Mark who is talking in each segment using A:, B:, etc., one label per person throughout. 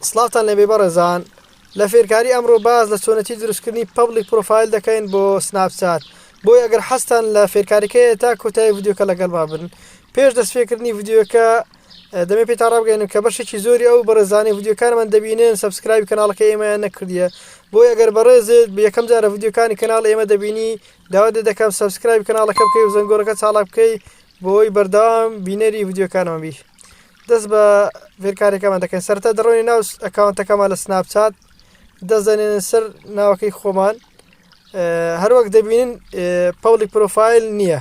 A: سڵاوتان لەبێ بەڕێزان لە فێرکاری ئەمڕۆ باز لە چۆنەتی دروستکردنی پەبلیک پرۆفایل دەکەین بۆ سناپچات بۆی ئەگەر حەستان لە فێرکاریەکەی تا کۆتایی ڤیدیۆکە لەگەڵ بن پێش دەستپێکردنی ڤیدیۆکە دەمێ پێتان ڕابگەینم کە بەشێکی زۆری ئەو بەڕێزانی ڤیدیۆکانمان دەبینن سەبسکرایب کەناڵەکە ئێمەیان نەکردیە بۆی ئەگەر بەڕێزت یەکەم جارە ڤیدیۆکانی کەناڵ ئێمە دەبینی داوا دەکەم سەبسکرایب کەناڵەکە بکەی و زەنگۆڕەکە چاڵا بکەی بۆی بەردەوام بینەری ڤیدیۆکانمان بی دەست بە فێرکاریەکەمان دەکەین سەرەتا دەڕۆینە ناو ئەکاونتەکەمان لە سناپچات دەستدەنێنن سەر ناوەکەی خۆمان هەروەک دەبینن پەبلیک پرۆفایل نییە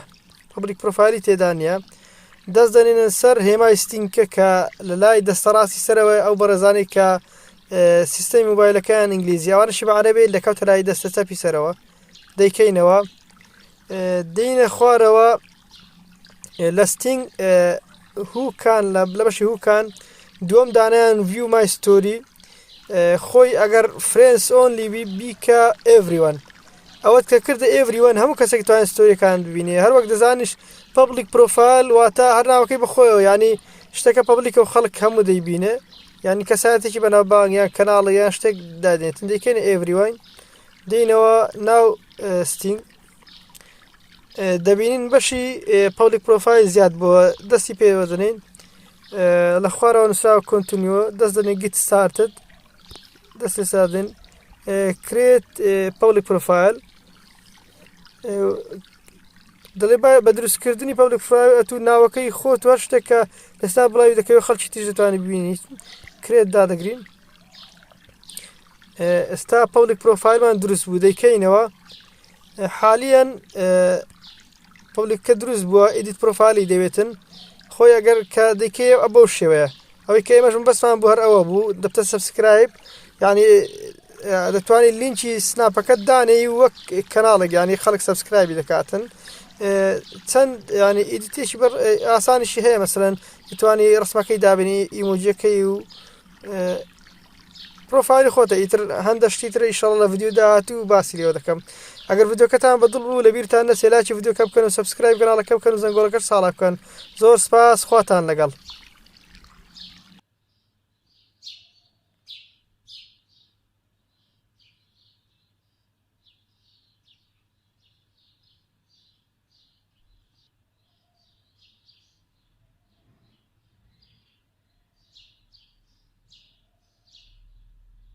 A: پەبلیک پرۆفایلی تێدا نییە دەست دەنێنن سەر هێمای ستینکە کە لە لای دەستەڕاستی سەرەوەی ئەو بەڕێزانەی کە سیستەمی مۆبایلەکەیان ئینگلیزی ئەوانشی بە عەرەبی لە کەوتە لای دەستە چەپی سەرەوە دەیکەینەوە دێینە خوارەوە لە ستینگ هوکان لە بەشی هوکان دووەم دانیان ڤیو مای ستۆری خۆی ئەگەر فرێنس ئۆنلی بیکە ئێڤریوان ئەوەت کە کردە ئێڤریوان هەموو کەسێک توانێت ستۆریەکان ببینێ هەروەک دەزانیش پەبلیک پرۆفایل واتە هەر ناوەکەی بخۆیەوە ینی شتەکە پەبلیکە و خەڵک هەموو دەیبینێ ینی کەسایەتێکی بەناوبانگ یان کەناڵە یان شتێک دادێنێتن دەیکەینە ئێڤریوان دێینەوە ناو ستینگ دەبینین بەشی پەبلیک پرۆفایل زیاد بووە دەستی پێوەدەنین لە خوارەوە نووسراوە کۆنتینیوە دەست دەنێ گیت ستارتد دەستی سادن کرێت پەبلیک پرۆفایل دەڵێ بە دروستکردنی پەبلیک پرۆفایل ئەتوو ناوەکەی خۆت وە شتێکە لەستا بڵاوی دەکەوێت خەڵکی تیژ دەتوانێت ببینیت کرێت دادەگرین ئێستا پەبلیک پرۆفایلمان دروست بوو دەیکەینەوە حالیان پەبلیکەکە دروست بووە ئیدیت پرۆفایلی دەوێتن خۆی ئەگەر کە دەیکەیە ئە بەو شێوەیە ئەوەی کە ئێمەشم بەسمان بۆ هەر ئەوە بوو دەبتە سەبسکرایب ینی دەتوانێت لینکی سناپەکەت دانەی وەک کەناڵێک ینی خەڵک سەبسکرایبی دەکاتن چەند ینی ئیدیتێکی بەر ئاسانیشی هەیە مەسەلەن دەتوانی ڕسمەکەی دابنی ئیمۆجیەکەی و پرۆفایلی خۆتە ئیتر هەندە شتی تر ئینشەڵڵا لە ڤیدیۆ داهاتوو و باسی لێوە دەکەم ئەگەر ڤیدیۆکەتان بەدڵ بوو لەبیرتان نەچێ لاکی ڤیدیۆکە بکەن و سەبسکرایب کەناڵەکە بکەن و زەنگۆڕەکەش ساڵا بکەن زۆر سپاس خواتان لەگەڵ